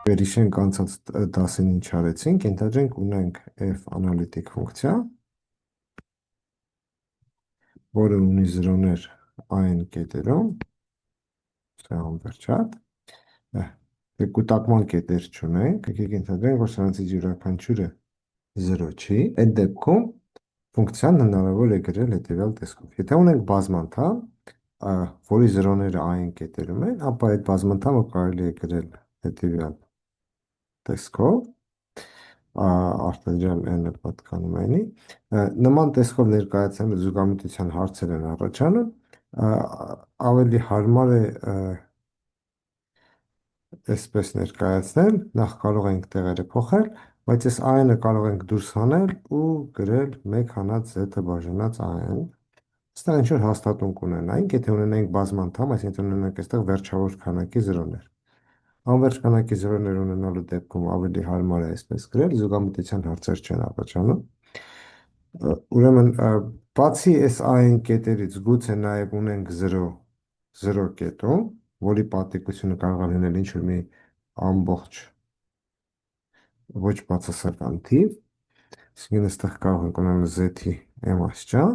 Վերհիշենք անցած դասին ինչ արեցինք, ենթադրենք ունենք f անալիտիկ ֆունկցիա, որը ունի զրոներ այն կետերում, սա անվերջատ, կուտակման կետեր չունենք, եկեք ենթադրենք, որ սրանցից յուրաքանչյուրը 0 չի, այդ դեպքում ֆունկցիան հնարավոր է գրել հետևյալ տեսքով։ Եթե ունենք բազմանդամ, որի զրոները այն կետերում են, ապա այդ բազմանդամը կարելի է գրել հետևյալ տեսքով, արտադրյալ n-ը պատկանում այնի, նման տեսքով ներկայացնելու զուգամտության հարցեր են առաջանում, ավելի հարմար է այսպես ներկայացնել, նախ կարող ենք տեղերը փոխել, բայց այս այն-ը կարող ենք դուրս հանել ու գրել 1 հանած z-ը բաժանած այն, այստեղ ինչ-որ հաստատուն կունենայինք, եթե ունենայինք բազմանդամ, այսինքն ունենանք այստեղ վերջավոր քանակի զրոներ։ Անվերջ քանակի զրոներ ունենալու դեպքում ավելի հարմար է այսպես գրել, զուգամտության հարցեր չեն առաջանում։ Ուրեմն, բացի այս այն կետերից գուցե նաև ունենք 0 կետում, որի պատիկությունը կարող է լինել ինչ-որ մի ամբողջ ոչ բացասական թիվ, այսինքն այստեղ կարող ենք ունենալ z-ի m աստիճան,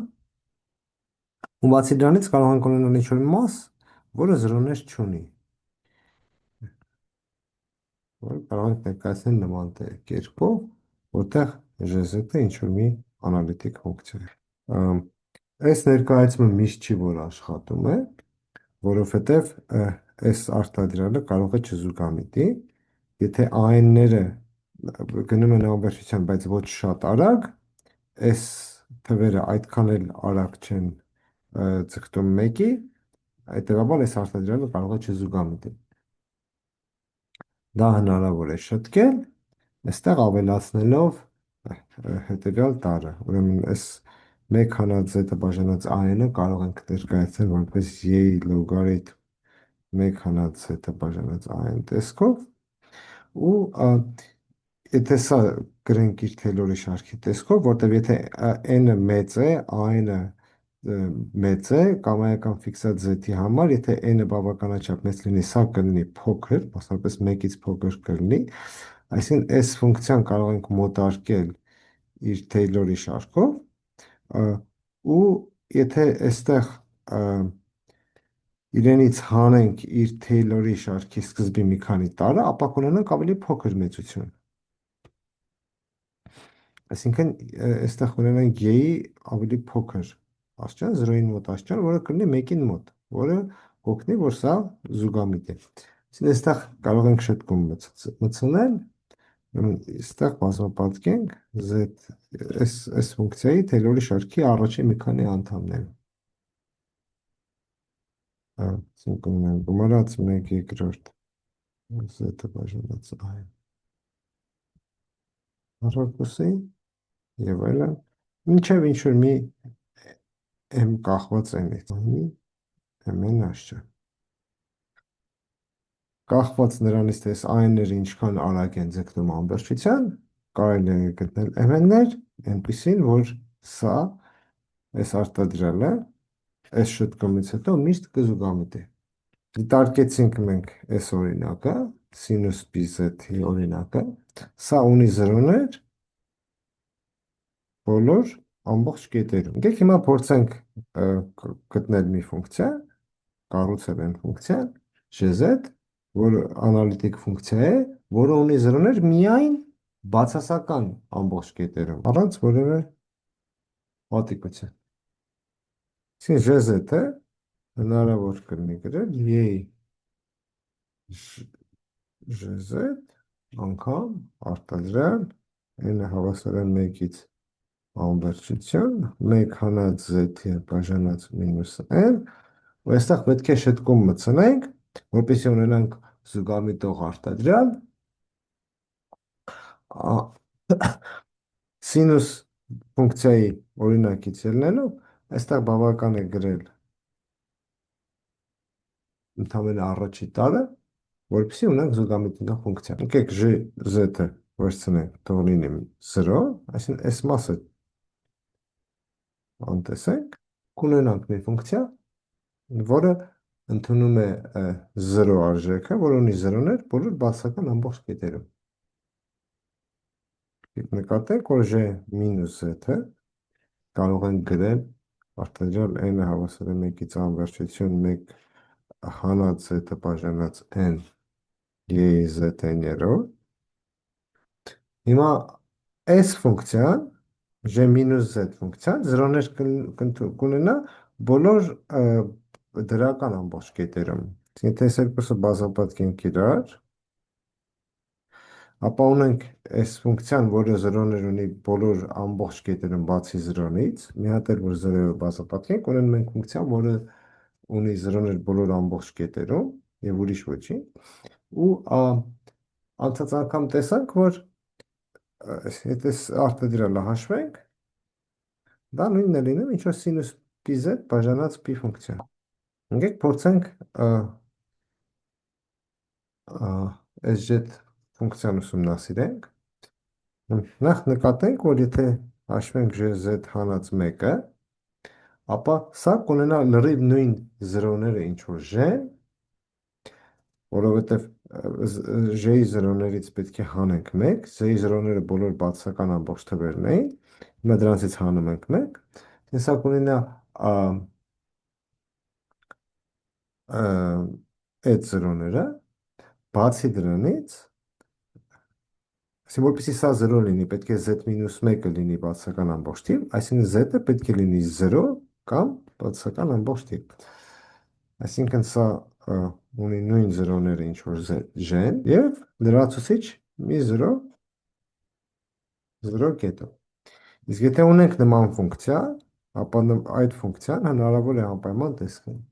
ու բացի դրանից կարող ենք ունենալ ինչ-որ մաս, որը զրոներ չունի, որ կարող ենք ներկայացնել նման կերպով, որտեղ ժեզետը ինչ-որ մի անալիտիկ ֆունկցիա է։ Այս ներկայացումը միշտ չի, որ աշխատում է, որովհետև այս արտադրյալը կարող է չզուգամիտի, եթե այն-ները գնում են անվերջության, բայց ոչ շատ արագ, այս թվերը այդքան էլ արագ չեն ձգտում 1-ի, հետևաբար այս արտադրյալը կարող է չզուգամիտել։ Դա հնարավոր է շտկել, այստեղ ավելացնելով հետևյալ տարը, ուրեմն այս 1 հանած z-ը բաժանած այն-ը կարող ենք ներկայացնել որպես y-ի լոգարիթմ 1 հանած z-ը բաժանած այն տեսքով, ու եթե սա գրենք իր Թեյլորի շարքի տեսքով, որտեղ եթե n-ը մեծ է, այն-ը մեծ է, կամայական ֆիքսած z-ի համար, եթե n-ը բավականաչափ մեծ լինի, սա կլինի փոքր, մասնավորապես 1-ից փոքր կլինի, այսինքն այս ֆունկցիան կարող ենք մոտարկել իր Թեյլորի շարքով, ու եթե այստեղ իրենից հանենք իր Թեյլորի շարքի սկզբի մի քանի տարը, ապա կունենանք ավելի փոքր մեծություն։ Այսինքն այստեղ ունենանք y-ի ավելի փոքր աստիճան, 0-ին մոտ աստիճան, որը կլինի 1-ին մոտ, որը կօգնի, որ սա զուգամիտ է։ Այսինքն այստեղ կարող ենք շտկում մտցնել, այստեղ բազմապատկենք այս ֆունկցիայի Թեյլորի շարքի առաջին մի քանի անդամները։ Այսինքն ունենք գումարած 1/2 z-ը բաժանած այն առակուսի և այլն, մինչև ինչ-որ մի m կախված n-ից, m-n աստիճան։ Կախված նրանից, թե այս այն-ները ինչքան արագ են ձգտում անվերջության, կարելի է գտնել m-ներ, այնպիսին, որ սա, այս արտադրյալը, այս շտկումից հետո միշտ կզուգամիտի։ Դիտարկեցինք մենք այս օրինակը, սինուս pz-ի օրինակը, սա ունի զրոներ բոլոր ամբողջ կետերում։ Եկեք հիմա փորձենք գտնել մի ֆունկցիա, կառուցել են ֆունկցիա, gz, որը անալիտիկ ֆունկցիա է, որը ունի զրոներ միայն բացասական ամբողջ կետերում, առանց որևէ պատիկության։ Այսինքն gz-ը հնարավոր կլինի գրել y gz անգամ արտադրյալ n-ը հավասար է 1-ից անվերջություն, 1 հանած z-ի բաժանած մինուս n, ու այստեղ պետք է շտկում մտցնենք, որպեսզի ունենանք զուգամիտող արտադրյալ, սինուս ֆունկցիայի օրինակից ելնելով, այստեղ բավական է գրել ընդամենը առաջի տարը, որպեսզի ունենք զուգամիտնող ֆունկցիա։ Եկեք z-ը վերցնենք, թող լինի 0, այսինքն այս մասը անտեսենք, կունենանք մի ֆունկցիա, որը ընդունում է 0 արժեքը, որ ունի 0-ներ բոլոր բացասական ամբողջ կետերում։ Նկատենք, որ J մինուս Z-ը կարող են գրել արտադրյալ n-ը հավասար է 1-ից անվերջություն 1 հանած Z-ը բաժանած n J-ի Z-ներով։ Հիմա S ֆունկցիան, J մինուս Z ֆունկցիան 0-ներ կունենա բոլոր դրական ամբողջ կետերում։ Եթե այս երկուսը բազմապատկենք իրար, ապա ունենք այս ֆունկցիան, որը 0-ներ ունի բոլոր ամբողջ կետերում բացի 0-ից, մի հատ էլ որ 0-ը բազմապատկենք, ունենք մենք ֆունկցիան, որը ունի 0-ներ բոլոր ամբողջ կետերում եւ ուրիշ ոչինչ, ու անցած անգամ տեսանք, որ եթե արտադրյալը հաշվենք, դա նույնն է լինում, ինչ որ սինուս pz բաժանած p ֆունկցիա։ Եկեք փորձենք SJ ֆունկցիան ուսումնասիրենք։ Նախ նկատենք, որ եթե հաշվենք GZ հանած 1-ը, ապա սա կունենա լրիվ նույն 0-ները ինչ որ J-ն, որովհետև J-ի 0-ներից պետք է հանենք 1, J-ի 0-ները բոլոր բացասական ամբողջ թվերն էին, հիմա դրանցից հանում ենք 1, սա կունենա այդ 0-ները, բացի դրանից, որպեսզի սա 0 լինի, պետք է z-1-ը լինի բացասական ամբողջ թիվ, այսինքն z-ը պետք է լինի 0 կամ բացասական ամբողջ թիվ։ Այսինքն սա ունի նույն 0-ները ինչ որ j-ն եւ լրացուցիչ մի 0 0 կետով։ Իսկ եթե ունենք նման ֆունկցիա, ապա այդ ֆունկցիան հնարավոր է անպայման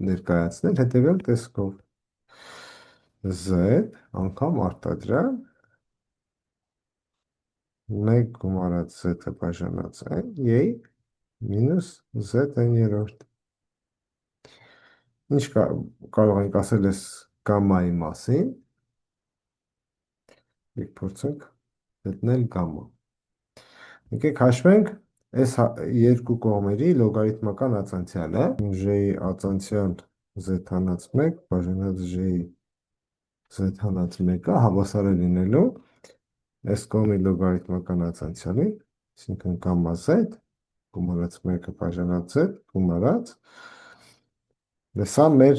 ներկայացնել հետևյալ տեսքով. z անգամ արտադրյալ 1 գումարած z-ը բաժանած n j մինուս z-երորդ։ Ինչ կարող ենք ասել այս գամմայի մասին։ Եկեք փորձենք գտնել գամմա։ Եկեք հաշվենք այս երկու կողմերի լոգարիթմական ածանցյալը, j-ի ածանցյալ z հանած 1 բաժանած j-ի z հանած 1-ը հավասար է լինելու այս կողմի լոգարիթմական ածանցյալի, այսինքն գամմա z գումարած 1-ը բաժանած z գումարած, սա մեր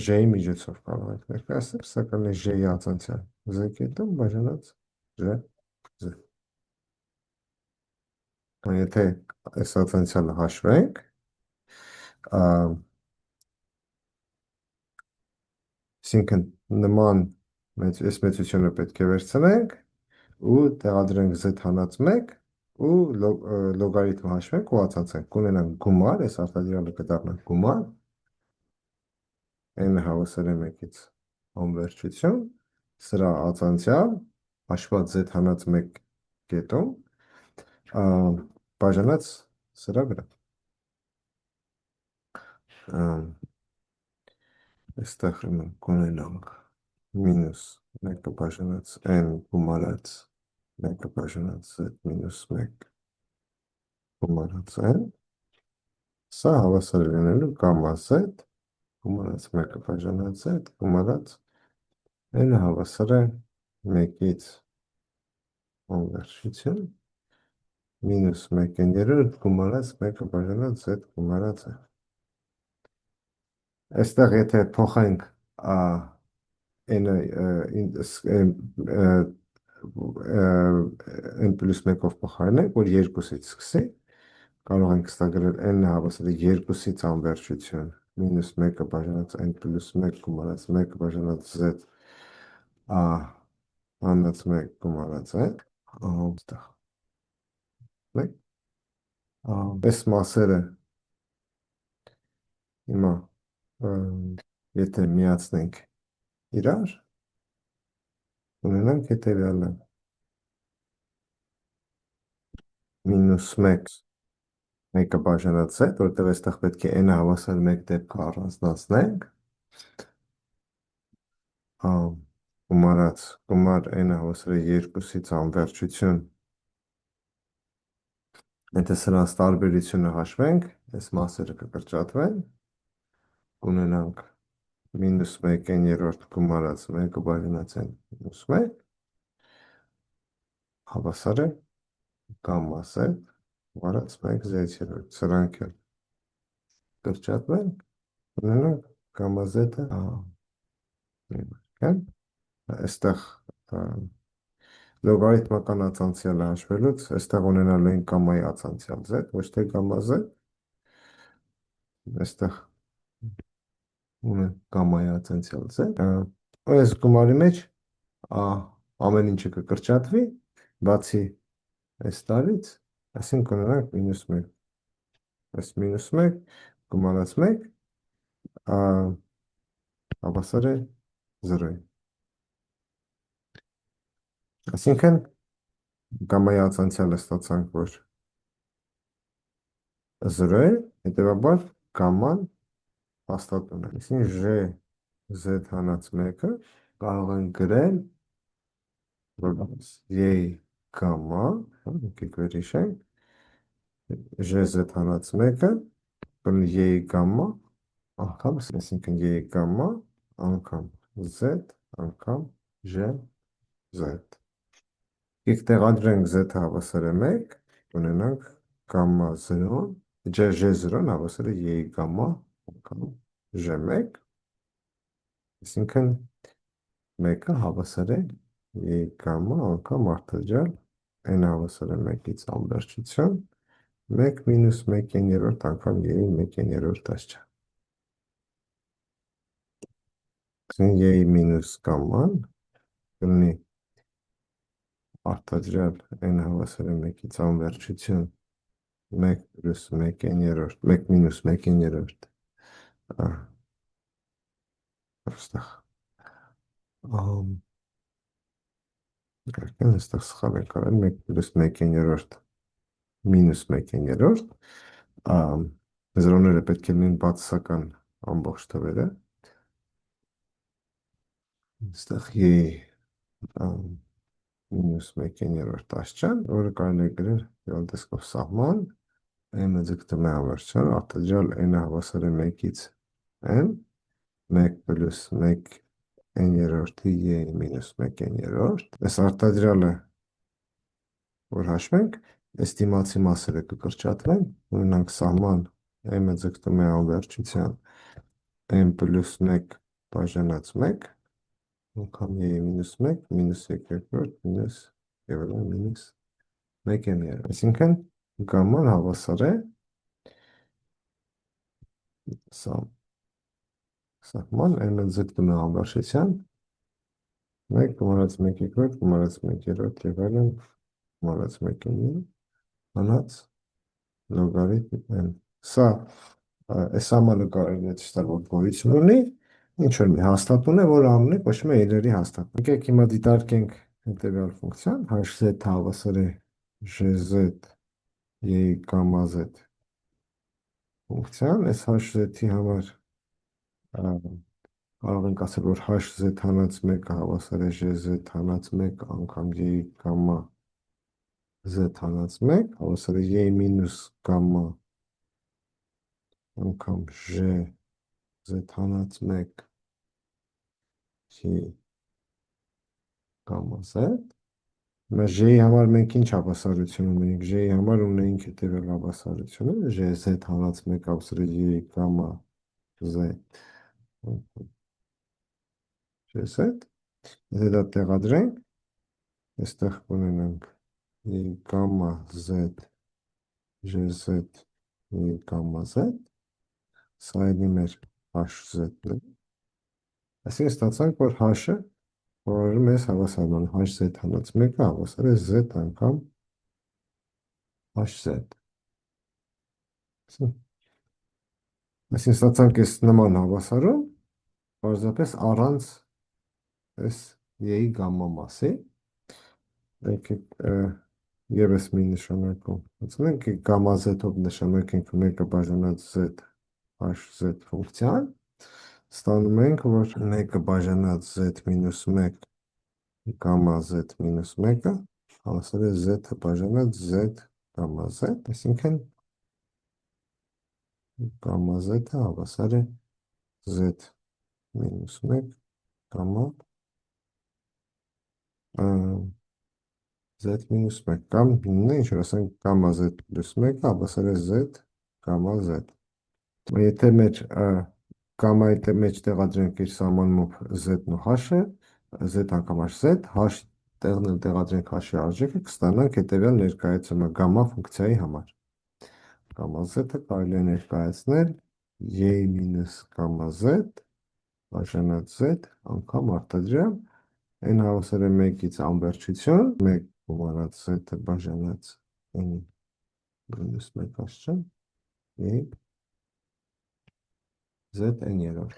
j-ի միջոցով կարող ենք ներկայացնել, սա կլինի j-ի ածանցյալ z կետում բաժանած j z։ Եթե այս ածանցյալը հաշվենք, այսինքն նման այս մեծությունը պետք է վերցնենք ու տեղադրենք z հանած 1 ու լոգարիթմը հաշվենք ու ածանցենք, կունենանք գումար, այս արտադրյալը կդառնանք գումար, n-ը հավասար է 1-ից անվերջություն, սրա ածանցյալ հաշված z հանած 1 կետում բաժանած սրա վրա։ Այստեղ կունենանք մինուս 1-ը բաժանած n գումարած 1-ը բաժանած z մինուս 1 գումարած n, սա հավասար է լինելու գամմա z գումարած 1-ը բաժանած z գումարած n-ը հավասար է 1-ից անվերջություն մինուս 1/3 գումարած 1-ը բաժանած z գումարած n։ Այստեղ եթե փոխենք n պլյուս 1-ով փոխարինենք, որ 2-ից սկսի, կարող ենք ստագրել n-ը հավասար է 2-ից անվերջություն մինուս 1-ը բաժանած n պլյուս 1 գումարած 1-ը բաժանած z հանած 1 գումարած n, այս մասերը հիմա եթե միացնենք իրար, ունենանք հետևյալը մինուս 1 1-ը բաժանած z, որտեղ այստեղ պետք է n-ը հավասար 1 դեպքը առանձնացնենք, գումար n-ը հավասար է 2-ից անվերջություն, եթե սրանց տարբերությունը հաշվենք, այս մասերը կկրճատվեն, կունենանք -1/n գումարած 1-ը բաժանած n -1 հավասար է գամմա z գումարած 1/z-ը, սրանք էլ կրճատվեն, կունենանք գամմա z-ը այստեղ լոգարիթմական ացանցիալը հաշվելուց, այստեղ ունենալու ենք գամմայի ացանցիալ z, ոչ թե գամմա z, այստեղ ունենք գամմայի ացանցիալ z, այս գումարի մեջ ամեն ինչը կկրճատվի, բացի այս տարից, այսինքն կունենանք -1, այս -1 գումարած 1 հավասար է 0-ի, այսինքն գամմայի ացանցիալը ստացանք, որ 0 է, հետևաբար գամման հաստատուն է, այսինքն z հանած 1-ը կարող են գրել որպես j գամմա, եկեք վերհիշենք, z հանած 1-ը կլինի j գամմա անգամ, այսինքն j գամմա անգամ z անգամ j z։ Եկեք տեղադրենք z-ը հավասար է 1, ունենանք գամմա 0-ն, j0-ն հավասար է j գամմա անգամ j1, այսինքն 1-ը հավասար է j գամմա անգամ արտադրյալ n հավասար է 1-ից անվերջություն 1 մինուս 1/n անգամ j-ի 1/n աստիճան։ j մինուս գամման կլինի արտադրյալ n հավասար է 1-ից անվերջություն 1 պլյուս 1/n, 1 մինուս 1/n այստեղ այստեղ սխալ ենք արել 1 պլյուս 1/n մինուս 1/n զրոները պետք է լինեն բացասական ամբողջ թվերը, այստեղ մինուս 1/n աստիճան, որը կարելի է գրել եղել տեսքով սահման, m-ը ձգտում է անվերջության, արտադրյալ n-ը հավասար է 1-ից n, 1 պլյուս 1/n-ի j մինուս 1/n, այս արտադրյալը որ հաշվենք, այս դիմացի մասերը կկրճատվեն, ունենանք սահման m-ը ձգտում է անվերջության m պլյուս 1 բաժանած 1 անգամ j մինուս 1 մինուս 2 մինուս մինուս 1/n, այսինքն գամման հավասար է սահման m-ը ձգտում է անվերջության 1 գումարած 1/2 գումարած 1/3 եւ այլն գումարած 1/9 հանած լոգարիթմ n։ Սա այս համարը կարելի է ցույց տալ, որ գոյություն ունի, ինչ որ մի հաստատուն է, որը անունը կոչվում է Էյլերի հաստատուն։ Եկեք հիմա դիտարկենք հետևյալ ֆունկցիան, hz հավասար է gz j գամմա z ֆունկցիան, այս hz-ի համար կարող ենք ասել, որ hz հանած 1-ը հավասար է gz հանած 1 անգամ j գամմա z հանած 1 հավասար է j մինուս գամմա անգամ j z հանած 1 j գամմա z։ Հիմա j-ի համար մենք ինչ հավասարություն ունենք, j-ի համար ունենք հետևյալ հավասարությունը, gz հանած 1 հավասար է j գամմա z gz, եթե դա տեղադրենք, այստեղ կունենանք j գամմա z gz j գամմա z, սա էլի մեր hz-ն է, այսինքն ստացանք, որ h-ը որ մեզ հավասարման hz հանած 1-ը հավասար է z անգամ hz, այսինքն ստացանք այս նման հավասարում, պարզապես առանց այս j-ի գամմա մասի, ևս մի նշանակում, ասենք գամմա z-ով նշանակենք 1-ը բաժանած z hz ֆունկցիան, ստանում ենք, որ 1-ը բաժանած z մինուս 1 գամմա z մինուս 1-ը հավասար է z-ը բաժանած z գամմա z, այսինքն գամմա z-ը հավասար է Z մինուս 1 կամա Z մինուս 1 կամ նույնն է, ինչ որ ասենք կամա Z պլյուս 1 հավասար է Z կամա Z։ Եթե մեր կամայի մեջ տեղադրենք իր սահմանումով Z-ն ու H-ը, Z անգամ Z, H տեղն էլ տեղադրենք H-ի արժեքը, կստանանք հետևյալ ներկայացումը գամմա ֆունկցիայի համար։ Գամմա Z-ը կարելի է ներկայացնել Y մինուս գամմա Z բաժանած Z անգամ արտադրյալ n հավասար է 1-ից անվերջություն, 1 գումարած Z-ը բաժանած n մինուս 1 աստիճան, Y Z n-երորդ։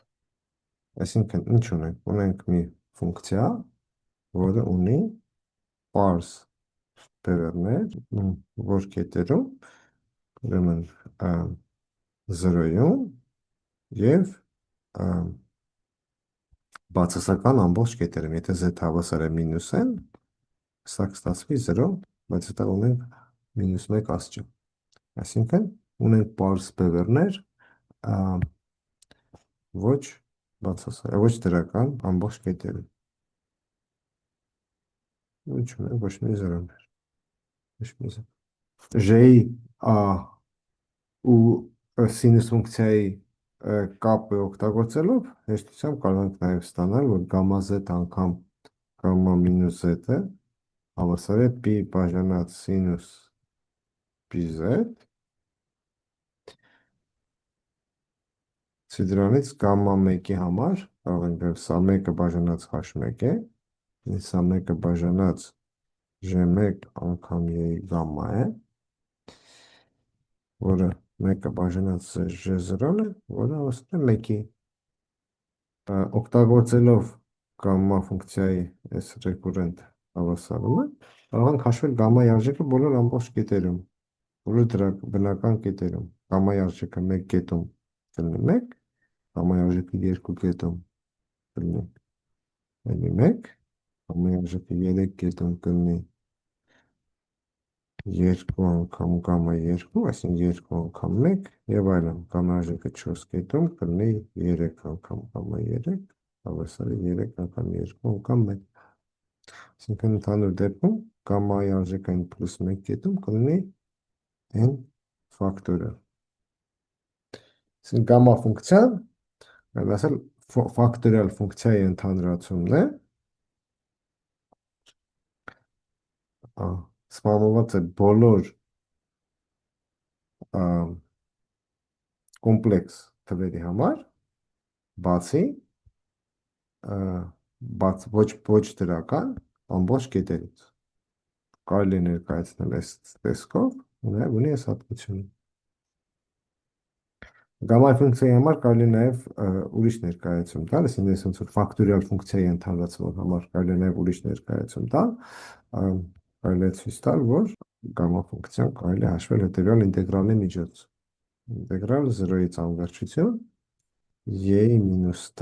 Այսինքն ինչ ունենք, ունենք մի ֆունկցիա, որը ունի պարզ բևեռներ, որ կետերում, ուրեմն 0-ում և բացասական ամբողջ կետերում, եթե Z հավասար է մինուս n, սա կստացվի 0, բայց հետա ունենք մինուս 1 աստիճան։ Այսինքն ունենք պարզ բևեռներ, ոչ դրական ամբողջ կետերում։ Ինչ ունենք, ոչ մի զրոներ, ոչ մի զրո։ J-ի ու սինուս ֆունկցիայի կապը օգտագործելով հեշտությամբ կարող ենք նաև ստանալ, որ գամմա Z անգամ գամմա մինուս Z-ը հավասար է π բաժանած սինուս pz, դրանից գամմա 1-ի համար կարող ենք գրել սա 1-ը բաժանած H1 է, սա 1-ը բաժանած J1 անգամ Y-ի գամմա է, որը 1-ը բաժանած J0-ն է, որը հավասար է 1-ի։ Օգտագործելով գամմա ֆունկցիայի այս ռեկուրենտ հավասարումը, կարող ենք հաշվել գամմայի արժեքը բոլոր ամբողջ կետերում, բոլոր դրա բնական կետերում։ Գամմայի արժեքը 1 կետում կլինի 1, գամմայի արժեքը 2 կետում կլինի 1, գամմայի արժեքը 3 կետում կլինի 2 անգամ գամմա 2, այսինքն 2 անգամ 1 և այլն, գամմայի արժեքը 4 կետում կլինի 3 անգամ գամմա 3, հավասար է 3 անգամ 2 անգամ 1։ Այսինքն ընդհանուր դեպքում գամմայի արժեքը n պլյուս 1 կետում կլինի n ֆակտորիալ։ Այսինքն գամմա ֆունկցիան, այլ ասել, ֆակտորիալ ֆունկցիայի ընդհանրացումն է, սպառնված է բոլոր կոմպլեքս թվերի համար, բացի ոչ դրական ամբողջ կետերից։ Կարելի է ներկայացնել այս տեսքով, նաև ունի այս հատկությունը։ Գամմայի ֆունկցիայի համար կարելի է նաև ուրիշ ներկայացում տալ, այսինքն ես ոնց որ ֆակտորիալ ֆունկցիայի ընդհանրացման համար կարելի է նաև ուրիշ ներկայացում տալ, կարելի է ցույց տալ, որ գամմա ֆունկցիան կարելի է հաշվել հետևյալ ինտեգրալի միջոցով։ Ինտեգրալ 0-ից անվերջություն y մինուս t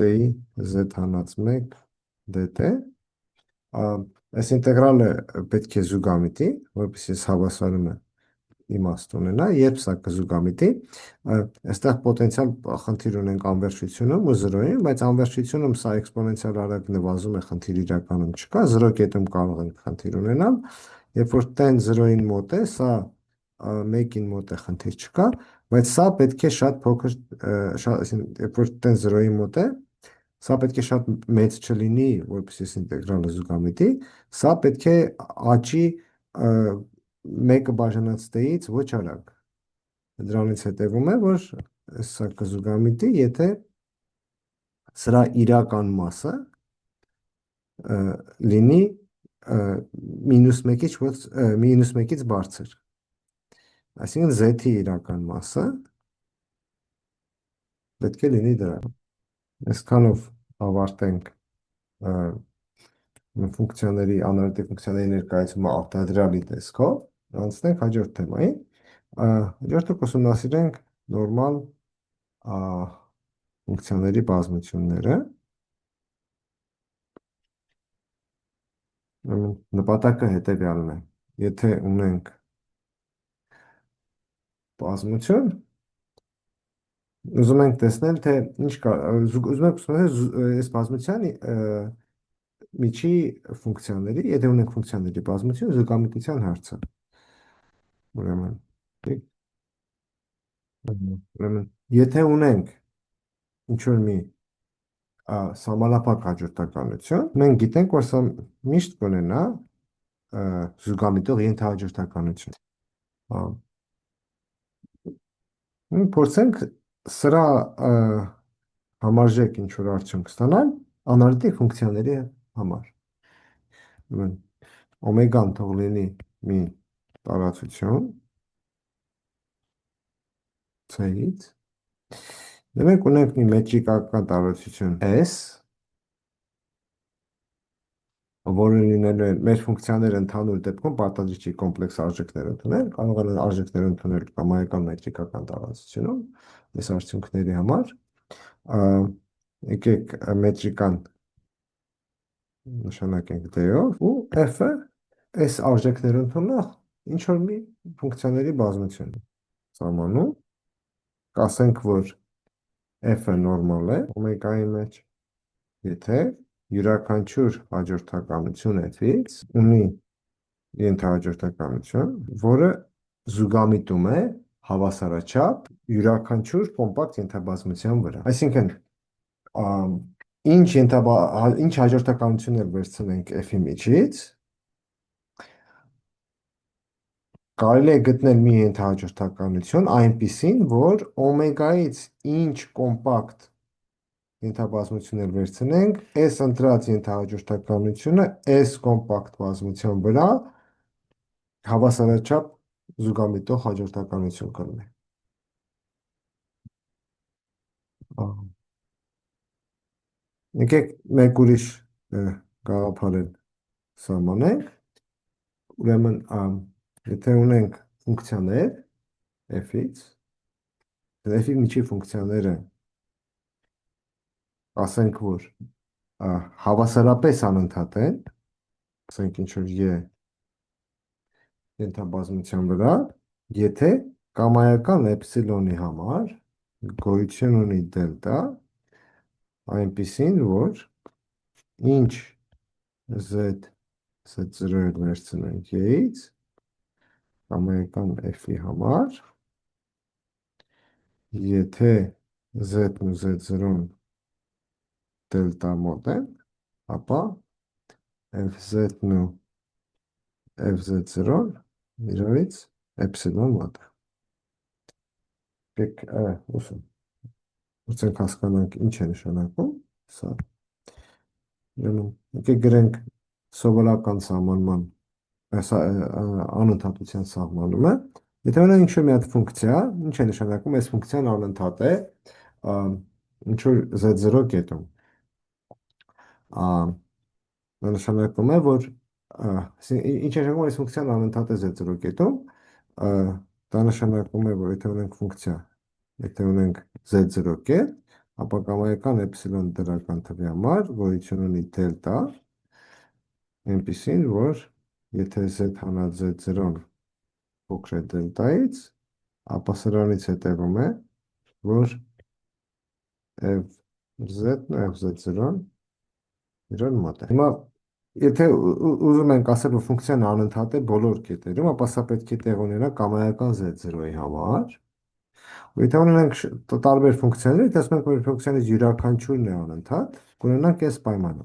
t-ի z հանած 1 dt, այս ինտեգրալը պետք է զուգամիտի, որպեսզի ես հավասարումը իմաստ ունենա, երբ սա կզուգամիտի, այստեղ պոտենցիալ խնդիր ունենք անվերջությունում ու 0-ին, բայց անվերջությունում սա էքսպոնենցիալ արագ նվազում է, խնդիր իրականում չկա, 0 կետում կարող ենք խնդիր ունենալ, երբ որ t-ն 0-ին մոտ է, սա 1-ին մոտ է, խնդիր չկա, բայց սա պետք է շատ փոքր, երբ որ t-ն 0-ին մոտ է, սա պետք է շատ մեծ չլինի, որպեսզի այս ինտեգրալը զուգամիտի, սա պետք է աճի 1-ը բաժանած t-ից ոչ արագ։ Դրանից հետևում է, որ սա կզուգամիտի, եթե սրա իրական մասը լինի մինուս 1-ից բարձր։ Այսինքն z-ի իրական մասը պետք է լինի դրան։ Այսքանով ավարտենք ֆունկցիաների, անալիտիկ ֆունկցիաների ներկայացումը արտադրյալի տեսքով, անցնենք հաջորդ թեմային։ Հաջորդը կուսումնասիրենք նորմալ ֆունկցիաների բազմությունները։ Նպատակը հետևյալն է։ Եթե ունենք բազմություն, Ուզում ենք տեսնել, թե ինչ կա, ուզում ենք տեսնել այս բազմության միջի ֆունկցիաների, եթե ունենք ֆունկցիաների բազմություն, զուգամտության հարցը։ Ուրեմն, դե- ուրեմն, եթե ունենք ինչ որ մի սահմանափակ հաջորդականություն, մենք գիտենք, որ սա միշտ կունենա զուգամտող ենթահաջորդականություն։ Ա, Մենք փորձենք սրա համարժեք ինչ որ արդյունք ստանալ անալիտիկ ֆունկցիաների համար։ Ուրեմն, օմեգան թող լինի մի տարածություն C-ից, եւ մենք ունենք մի մետրիկական տարածություն S, որը լինելու է մեր ֆունկցիաները ընդհանուր դեպքում պարտադրիչի կոմպլեքս արժեքներ ընդունել, կարող են արժեքներ ընդունել կամայական մետրիկական տարածությունում, այս արդյունքների համար, եկեք մետրիկան նշանակենք D-ով ու F-ը այս արժեքներ ընդունող ինչ որ մի ֆունկցիաների բազմություն սահմանում, կասենք, որ F-ը նորմալ է օմեգայի մեջ, եթե յուրաքանչյուր հաջորդականություն F-ից ունի ենթահաջորդականություն, որը զուգամիտում է հավասարաչափ յուրաքանչյուր կոմպակտ ենթաբազմության վրա։ Այսինքն, ինչ հաջորդականություն էլ վերցնենք F-ի միջից, կարելի է գտնել մի ենթահաջորդականություն այնպիսին, որ օմեգայից ինչ կոմպակտ ենթաբազմություններ վերցնենք, S ընտրած ենթահաջորդականությունը S կոմպակտ բազմության վրա հավասարաչափ զուգամիտող հաջորդականություն կլինի։ Ահա։ Եկեք մեկ ուրիշ գաղափար էլ սահմանենք, ուրեմն եթե ունենք ֆունկցիաներ f-ից, f-ի միջի ֆունկցիաները ասենք, որ հավասարապես անընդհատ են, ասենք ինչ որ e ենթաբազմության վրա, եթե կամայական էպսիլոնի համար գոյություն ունի դելտա, այնպիսին, որ ինչ z0 վերցնենք e-ից, կամայական f-ի համար, եթե z-ն ու z0-ն դելտա մոտ են, ապա fz-ն ու fz0-ն իրարից էպսիլոն մոտ է։ Եկեք ուսենք հասկանանք ինչ է նշանակում սա։ Եկեք գրենք սովորական սահմանման անընդհատության սահմանումը։ Եթե ունենք ինչ-որ մի հատ ֆունկցիա, ինչ է նշանակում, այս ֆունկցիան անընդհատ է ինչ-որ z0 կետում։ Դա նշանակում է, որ ինչ է նշանակում, այս ֆունկցիան անընդհատ է z0 կետում, դա նշանակում է, որ եթե ունենք ֆունկցիա, եթե ունենք z0 կետ, ապա կամայական էպսիլոն դրական թվի համար գոյություն ունի դելտա, այնպիսին, որ եթե z հանած z0-ն փոքր է դելտայից, ապա սրանից հետևում է, որ fz-ն ու fz0-ն իրար մոտ է։ Հիմա, եթե ուզում ենք ասել, որ ֆունկցիան անընդհատ է բոլոր կետերում, ապա սա պետք է տեղ ունենա կամայական z0-ի համար, ու եթե ունենք տարբեր ֆունկցիաներ, եթե ասում ենք, որ ֆունկցիաներից յուրաքանչյուրն է անընդհատ, կունենանք այս պայմանը։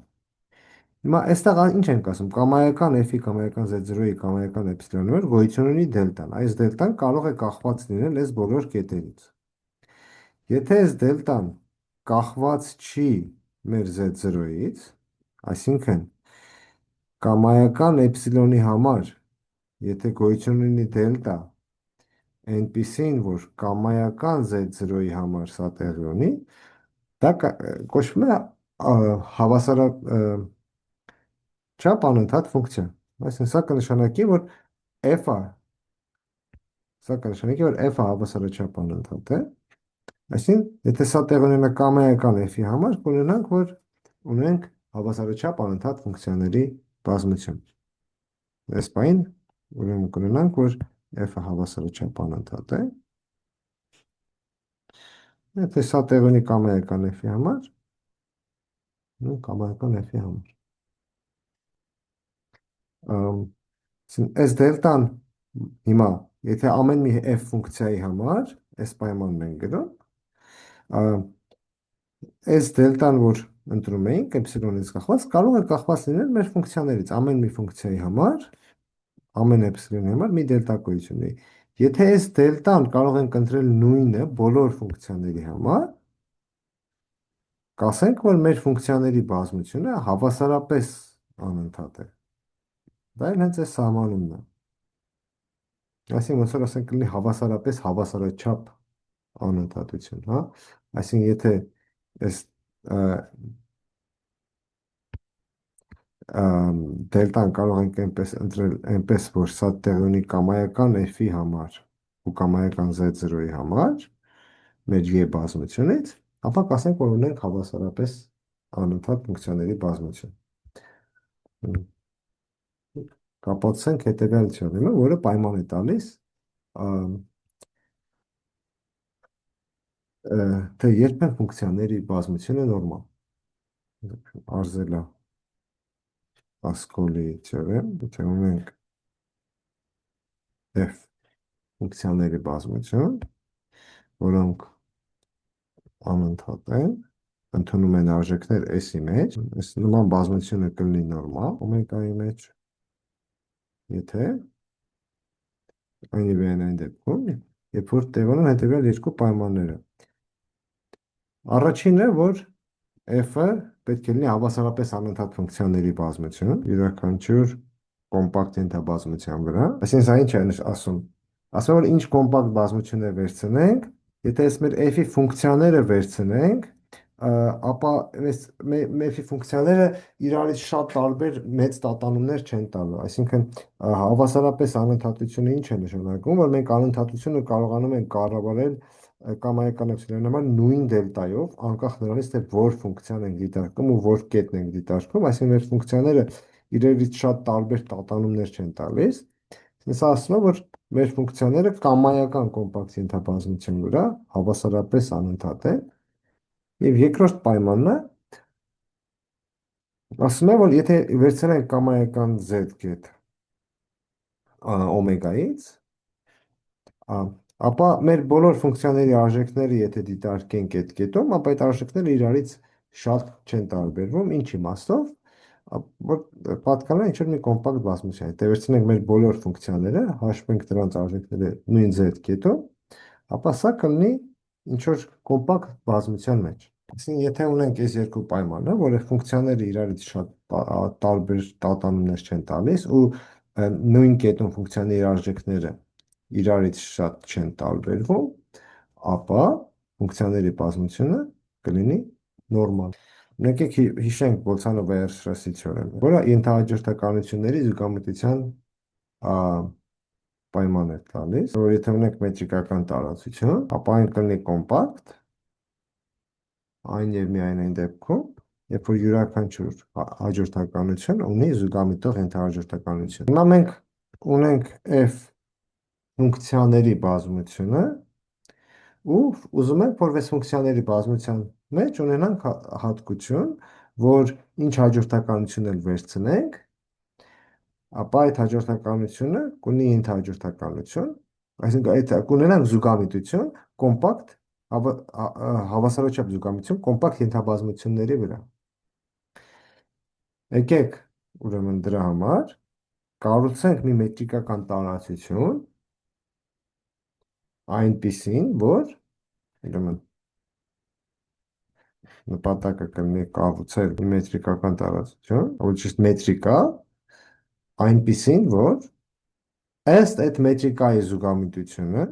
Հիմա այստեղ ինչ ենք ասում, կամայական f-ի, կամայական z0-ի, կամայական էպսիլոնի վրա գոյություն ունի դելտան։ Այս դելտան կարող է կախված լինել այս բոլոր կետերից։ Եթե այս դելտան կախված չի մեր z0-ից, այսինքն կամայական էպսիլոնի համար, եթե գոյություն ունի դելտա, այնպիսին, որ կամայական z0-ի համար սա տեղի ունի, դա կոչվում է հավասարաչափ անընդհատ ֆունկցիա։ Այսինքն սա կնշանակի, որ f-ը հավասարաչափ անընդհատ է։ Այսինքն, եթե սա տեղ ունենա կամայական f-ի համար, կունենանք, որ ունենք հավասարաչափ անընդհատ ֆունկցիաների բազմություն։ Այս պայն ուրեմն կունենանք, որ f-ը հավասարաչափ անընդհատ է, Եթե սա տեղունի կամայական f-ի համար, ու կամայական f-ի համար։ S դելտան հիմա, եթե ամեն մի f ֆունկցիայի համար, այս պայմանն ենք գրում, S դելտան, որ ընտրում էինք, էպսիլոնից կախված, կարող է կախված լինել մեր ֆունկցիաներից, ամեն մի ֆունկցիայի համար, ամեն էպսիլոնի համար մի դելտա գոյություն ունի։ Եթե այս դելտան կարող ենք ընտրել նույնը բոլոր ֆունկցիաների համար, կասենք, որ մեր ֆունկցիաների բազմությունը հավասարապես անընդհատ է։ Դա էլ հենց այս սահմանումն է։ Այսինքն ոնց որ ասենք կլինի հավասարապես հավասարաչափ անընդհատություն, հա։ Այսինքն եթե այս դելտան կարող ենք այնպես ընտրել, այնպես որ սա տեղի ունի կամայական f-ի համար ու կամայական z0-ի համար, մեր y բազմությունից, ապա կասենք, որ ունենք հավասարապես անընդհատ ֆունկցիաների բազմություն։ Կապացնենք հետևյալ թեորեմը, որը պայման է տալիս, թե երբ են ֆունկցիաների բազմությունը նորմալ։ Արզելա Pascal-ի թեորեմ, եթե ունենք f ֆունկցիաների բազմություն, որոնք անընդհատ են, ընդունում են արժեքներ s-ի մեջ, այս նման բազմությունը կլինի նորմալ օմեգայի մեջ, եթե այն եւ այն դեպքում, երբ որ տեղի ունեն հետևյալ երկու պայմանները։ Առաջինը, որ f-ը պետք է լինի հավասարապես անընդհատ ֆունկցիաների բազմություն, յուրաքանչյուր կոմպակտ ենթաբազմության վրա։ Այսինքն սա ինչ է ասում։ Ասում որ ինչ կոմպակտ բազմություն է վերցնենք, եթե այս մեր f-ի ֆունկցիաները վերցնենք, ապա f-ի ֆունկցիաները իրարից շատ տարբեր մեծ տատանումներ չեն տալու։ Այսինքն հավասարապես անընդհատությունը ինչ է նշանակում, որ մենք անընդհատությունը կարողանում ենք կառավարել կամայական էպսիլոնի համար նույն դելտայով, անկախ նրանից, թե որ ֆունկցիան ենք դիտարկում ու որ կետն ենք դիտարկում, այսինքն մեր ֆունկցիաները իրարից շատ տարբեր տատանումներ չեն տալիս։ Սա ասում է, որ մեր ֆունկցիաները կամայական կոմպակտ ենթաբազմության վրա հավասարապես անընդհատ են։ Եվ երկրորդ պայմանն ասում է, որ եթե վերցնենք կամայական z կետ օմեգայից, ապա մեր բոլոր ֆունկցիաների արժեքները, եթե դիտարկենք այդ կետում, ապա այդ արժեքները իրարից շատ չեն տարբերվում, ինչ իմաստով, որ պատկանա ինչ-որ մի կոմպակտ բազմության։ Եթե վերցնենք մեր բոլոր ֆունկցիաները, հաշվենք դրանց արժեքները նույն z կետում, ապա սա կլինի ինչ-որ կոմպակտ բազմության մեջ։ Այսինքն, եթե ունենք այս երկու պայմանը, որ ֆունկցիաները իրարից շատ տարբեր տատանումներ չեն տալիս ու նույն կետում ֆունկցիաների արժեքները իրարից շատ չեն տարբերվում, ապա ֆունկցիաների բազմությունը կլինի նորմալ։ Եկեք հիշենք Բոլցանո-Վեյերստրասի թեորեմը, որը ենթահաջորդականությունների զուգամտության պայման է տալիս, որ եթե ունենք մետրիկական տարածություն, ապա այն կլինի կոմպակտ, այն եւ միայն այն դեպքում, երբ որ յուրաքանչյուր հաջորդականություն ունի զուգամտող ենթահաջորդականություն։ Հիմա մենք ունենք f ֆունկցիաների բազմությունը ու ուզում ենք, որ այս ֆունկցիաների բազմության մեջ ունենանք հատկություն, որ ինչ հաջորդականություն էլ վերցնենք, ապա այդ հաջորդականությունը կունի ենթահաջորդականություն, այսինքն այդ կունենանք զուգամտություն կոմպակտ հավասարաչափ զուգամտություն կոմպակտ ենթաբազմությունների վրա։ Եկեք ուրեմն դրա համար կառուցենք մի մետրիկական տարածություն այնպիսին, որ ուրեմն նպատակը կլինի կառուցել մի մետրիկական տարածություն, որ ճիշտ մետրիկա, այնպիսին, որ ըստ այդ մետրիկայի զուգամտությունը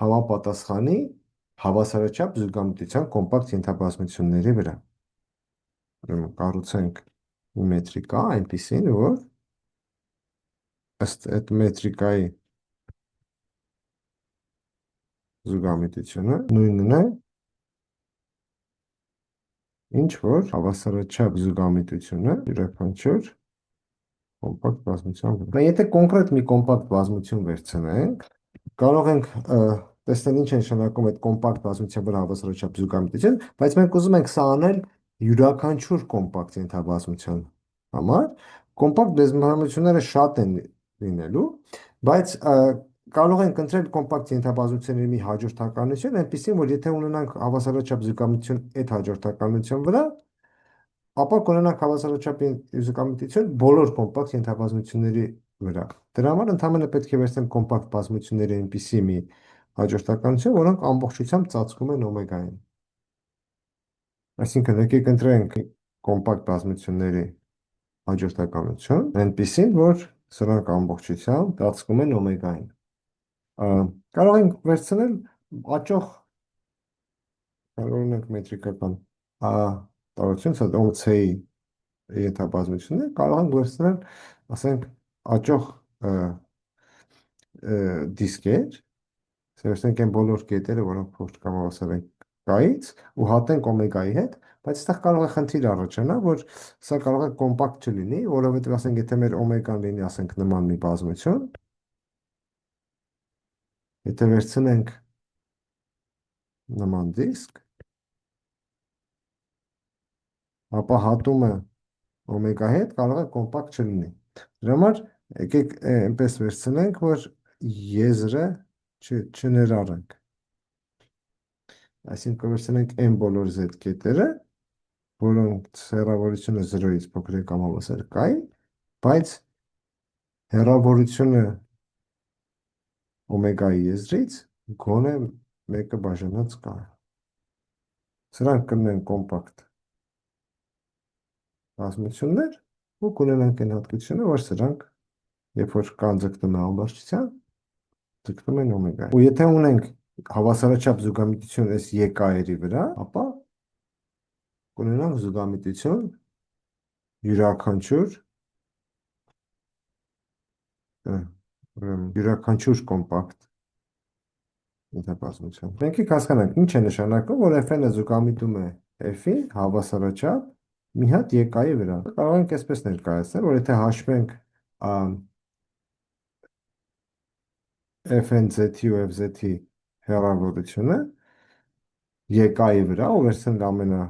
համապատասխանի հավասարաչափ զուգամտության կոմպակտ ենթաբազմությունների վրա։ Ուրեմն կառուցենք մի մետրիկա այնպիսին, որ ըստ այդ մետրիկայի զուգամտությունը նույնն է, ինչ որ հավասարաչափ զուգամտությունը յուրաքանչյուր կոմպակտ բազմության վրա։ Եթե կոնկրետ մի կոմպակտ բազմություն վերցնենք, կարող ենք տեսնել ինչ է նշանակում այդ կոմպակտ բազմության վրա հավասարաչափ զուգամտություն, բայց մենք ուզում ենք սա անել յուրաքանչյուր կոմպակտ ենթաբազմության համար։ Կոմպակտ բազմությունները շատ են լինելու, բայց կարող ենք ընտրել կոմպակտ ենթաբազմությունների մի հաջորդականություն, այնպեսին, որ եթե ունենանք հավասարաչափ զուգամտություն այդ հաջորդականության վրա, ապա կունենանք հավասարաչափ զուգամտություն բոլոր կոմպակտ ենթաբազմությունների վրա։ Դրա համար ընդհանրապես պետք է վերցնեմ կոմպակտ բազմությունների այնպիսի մի հաջորդականություն, որոնք ամբողջությամբ ծածկում են օմեգային։ Այսինքն, եկեք ընտրենք կոմպակտ բազմությունների հաջորդականություն, այնպիսին, որ սրանք ամբողջությամբ ծածկում են օմեգային։ Կարող ենք վերցնել աճող, կարող ենք մետրիկական տարածություն, սա OC-ի ենթաբազմություններ, կարող ենք վերցնել, ասենք, աճող դիսկեր, վերցնենք այն բոլոր կետերը, որոնք փոքր կամ հավասար են կայից ու հատենք օմեգայի հետ, բայց այստեղ կարող է խնդիր առաջանա, որ սա կարող է կոմպակտ չլինի, որովհետև ասենք եթե մեր օմեգան լինի, ասենք նման մի բազմություն, եթե վերցնենք նման դիսկ, ապա հատումը օմեգա հետ կարող է կոմպակտ չլինի։ Դրա համար եկեք այնպես վերցնենք, որ եզրը չներառենք։ Այսինքն վերցնենք այն բոլոր z կետերը, որոնց հեռավորությունը 0-ից փոքր է կամ հավասար կայի, բայց հեռավորությունը օմեգայի եզրից գոնե մեկը բաժանած կա։ Սրանք կլինեն կոմպակտ բազմություններ ու կունենանք այն հատկությունը, որ սրանք երբ որ կան ձգտում է ամբողջության, ձգտում են օմեգայի։ Ու եթե ունենք հավասարաչափ զուգամտություն այս եկայերի վրա, ապա կունենանք զուգամտություն յուրաքանչյուր կոմպակտ ենթաբազմություն։ Մենք հասկանանք ինչ է նշանակում, որ fn-ը զուգամիտում է f-ի հավասարաչափ մի հատ եկայի վրա։ Կարող ենք այսպես ներկայացնել, որ եթե հաշվենք fn-z-ի ու f-z-ի հեռավորությունը եկայի վրա, ու վերցնենք ամենա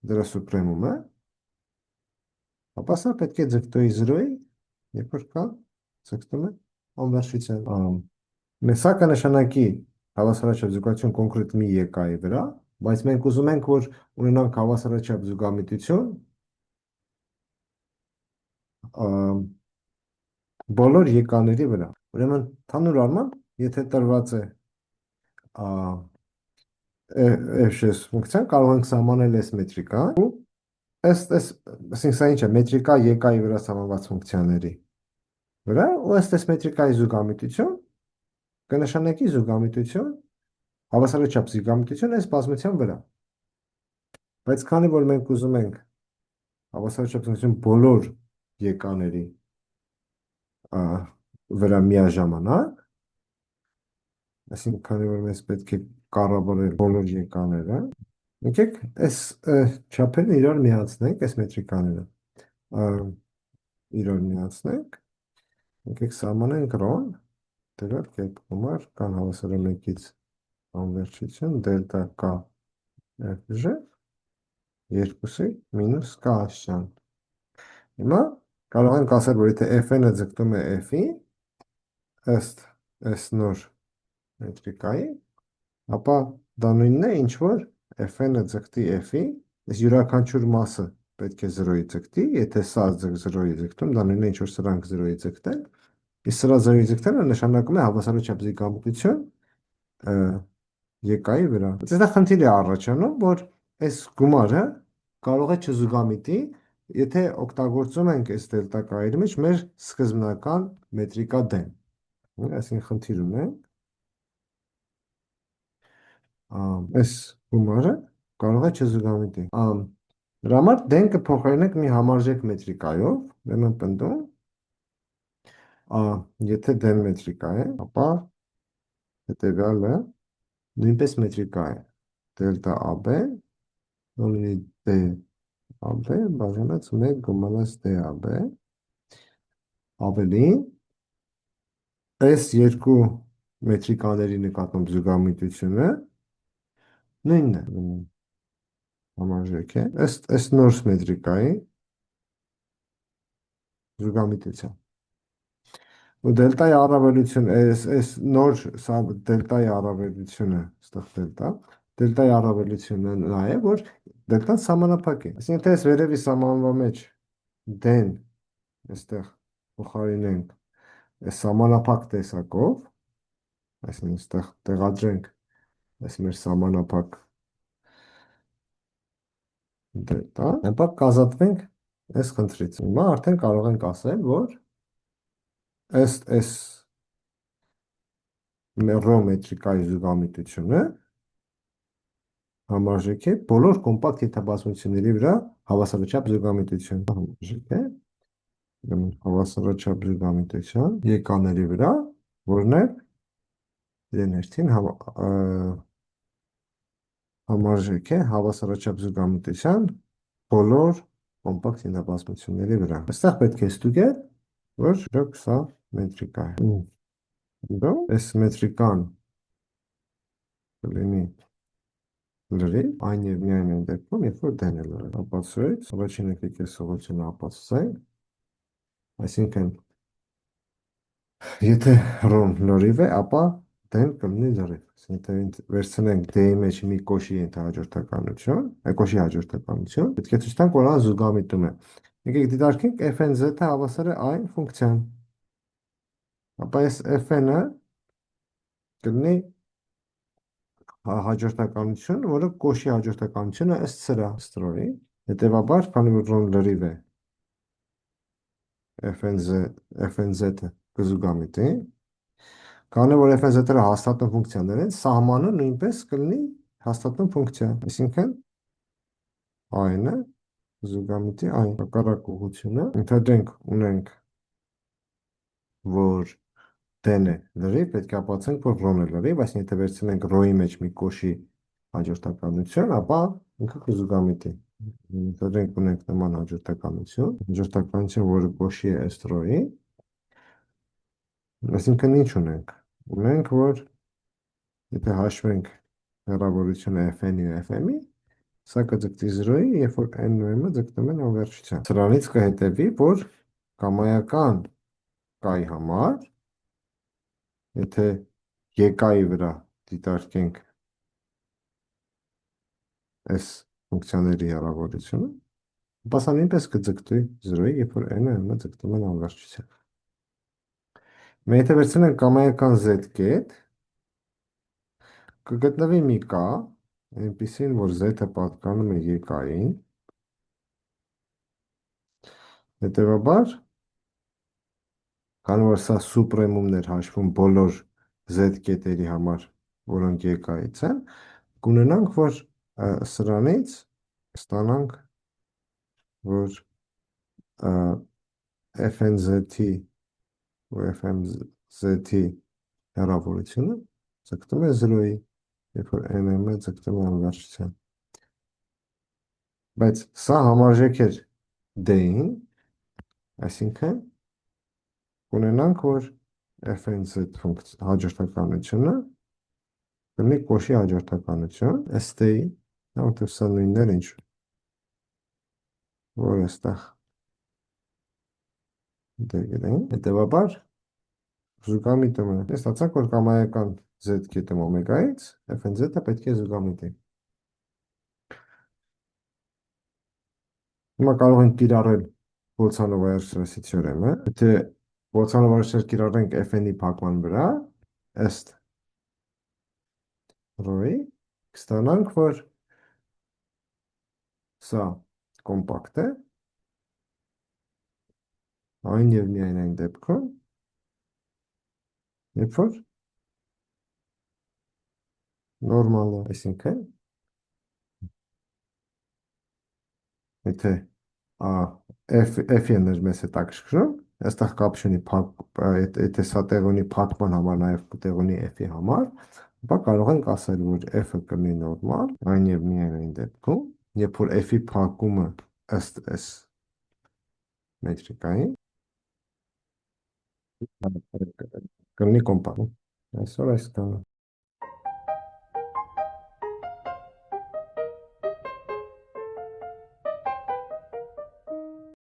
դրա սուպրեմումը, ապա սա պետք է ձգտոյի 0-ի, երբ որ կա ձգտում է անվերջության։ Սա կնշանակի հավասարաչափ զուգականություն կոնկրետ մի եկայի վրա, բայց մենք ուզում ենք, որ ունենանք հավասարաչափ զուգամտություն բոլոր եկաների վրա։ Ուրեմն ընդհանուր առմամբ, եթե տրված է f6 ֆունկցիան, կարող ենք սահմանել այս մետրիկան ու այսինքն սա ինչ է, մետրիկա եկայի վրա սահմանված ֆունկցիաների վրա ու այս մետրիկայի զուգամտություն կնշանակի զուգամտություն, հավասարաչափ զուգամտություն այս բազմության վրա։ Բայց քանի որ մենք ուզում ենք հավասարաչափ զուգամտություն բոլոր եկաների վրա միաժամանակ, այսինքն քանի որ մեզ պետք է կառավարել բոլոր եկաները, եկեք այս չափերն իրար միացնենք, այս մետրիկաները իրար միացնենք, եկեք սահմանենք ռոն, դրա կեպ կան հավասար 1-ից անվերջություն, դելտա k fj, 2-ի մինուս k աշճան։ Հիմա կարող ենք ասել, որ եթե fn-ը ձգտում է f-ի, ըստ այս նոր մետրիկայի, ապա դա նույնն է, ինչ որ fn-ը ձգտի f-ի, այս յուրաքանչյուր մասը պետք է 0-ի ձգտի, եթե սա 0-ի ձգտում, դա նույնն է, ինչ որ սրանք 0-ի ձգտել, իսկ սրա 0-ի ձգտելը նշանակում է հավասարաչափ զուգամտություն եկայի վրա։ Այստեղ խնդիր է առաջանում, որ այս գումարը կարող է չզուգամիտի, եթե օգտագործում ենք այս դելտա k-երի մեջ մեր սկզբնական մետրիկա d-ն։ Այսինքն խնդիր ունենք, այս գումարը կարող է չզուգամիտի։ Դրա համար d-ն կփոխարինենք մի համարժեք մետրիկայով, ուրեմն պնդում, եթե d-ն մետրիկա է, ապա հետևյալը նույնպես մետրիկա է, դելտա AB նոմինի DAB բաժանած 1 գումարած DAB, ավելին այս երկու մետրիկաների նկատմամբ զուգամիտությունը նույնն է, համարժեք է, ըստ նոր մետրիկայի զուգամիտության։ Ու դելտայի առավելություն, այս նոր դելտայի առավելությունը, ստեղ դելտայի առավելությունը նա է, որ դելտան սահմանափակ է։ Այսինքն, թե այս վերևի սահմանվա մեջ դեն, այստեղ փոխարինենք այս սահմանափակ տեսակով, այսինքն այստեղ տեղադրենք այս մեր սահմանափակ դելտա, ապա կազատվենք այս խնդրից։ Հիմա արդեն կարող ենք ասել, որ այս ռո մետրիկայի զուգամիտությունը համարժեք է բոլոր կոմպակտ ենթաբազմությունների վրա հավասարաչափ զուգամիտություն համարժեք է հավասարաչափ զուգամիտության եկաների վրա, որն է իրեն հերթին համարժեք է հավասարաչափ զուգամիտության բոլոր կոմպակտ ենթաբազմությունների վրա։ Այստեղ պետք է ստուգել, որ իրոք սա մետրիկա է։ Դա այս մետրիկան կլինի լրիվ, այն եւ միայն այն դեպքում, երբ որ դեն է լրիվ։ Ապացույց, առաջին եկեք այս ուղղությունը ապացուցենք, այսինքն եթե ռոն լրիվ է, ապա դեն կլինի լրիվ։ Այսինքն վերցնենք d-ի մեջ մի կոշի ենթահաջորդականություն, կոշի հաջորդականություն, պետք է ցույց տանք, որ այն զուգամիտում է։ Եկեք դիտարկենք fn z-ը հավասար է այն ֆունկցիան։ Ապա այս fn-ը կլինի հաջորդականություն, որը կոշի հաջորդականությունը ըստ սրա ստրոյի, հետևաբար, քանի որ ռոն լրիվ է fnz-ը կզուգամիտի, քանի որ fnz-ը հաստատուն ֆունկցիաներ են, սահմանը նույնպես կլինի հաստատուն ֆունկցիա, այսինքն այն է զուգամիտի այն հակառակ ուղղությունը, ընդհանրենք ունենք, որ դեն է լրիվ, պետք է ապացուցենք, որ ռոն է լրիվ, այսինքն եթե վերցնենք ռոյի մեջ մի կոշի հաջորդականություն, ապա ինքը կզուգամիտի։ Ընդհանրենք ունենք նման հաջորդականություն, որը կոշի է ըստ ռոյի, այսինքն ինչ ունենք։ Ունենք, որ եթե հաշվենք հեռավորությունը fn-ի ու fm-ի, սա կձգտի 0-ի, երբ որ n-ն ու m-ը ձգտում են անվերջության։ Սրանից կհետևի, որ կամայական կայի համար, եթե եկայի վրա դիտարկենք այս ֆունկցիաների հեռավորությունը, ապա սա նույնպես կձգտի 0-ի, երբ որ n-ը m-ը ձգտում են անվերջության։ Մենք եթե վերցնենք կամայական z կետ, կգտնվի մի կա, այնպիսին, որ z-ը պատկանում է եկային, հետևաբար, քանի որ սա սուպրեմումներ հաշվում բոլոր z կետերի համար, որոնք եկայից են, կունենանք, որ սրանից ստանանք, որ fnz-ի ու fmz-ի հեռավորությունը ձգտում է 0-ի, երբ որ n-ը ձգտում է անվերջության։ Բայց սա համարժեք էր d-ին, այսինքն կունենանք, որ fnz հաջորդականությունը կլինի կոշի հաջորդականություն, ըստ-ի, որտեղ սա նույնն էր ինչ, որ այստեղ դեգրեն, հետևաբար զուգամիտումը, ստացանք, որ կամայական z կետում օմեգայից, fnz-ը պետք է զուգամիտի։ Հիմա կարող ենք կիրառել Բոլցանո-Վայերշտրասի թեորեմը, եթե Բոլցանո-Վայերշտրասը կիրառենք fn-ի փակման վրա, ըստ ռոյի, կստանանք, որ սա կոմպակտ է, այն և միայն այն դեպքում, երբ որ նորմալ է, այսինքն, եթե f-ը մեզ հետաքրքրում, այստեղ կապ չունի, եթե սա տեղ ունի փակման համար, նաև տեղ ունի f-ի համար, ապա կարող ենք ասել, որ f-ը կլինի նորմալ, այն և միայն այն դեպքում, երբ որ f-ի փակումը ըստ այս մետրիկային կլինի կոմպակտ։ Այսօր այսքանը։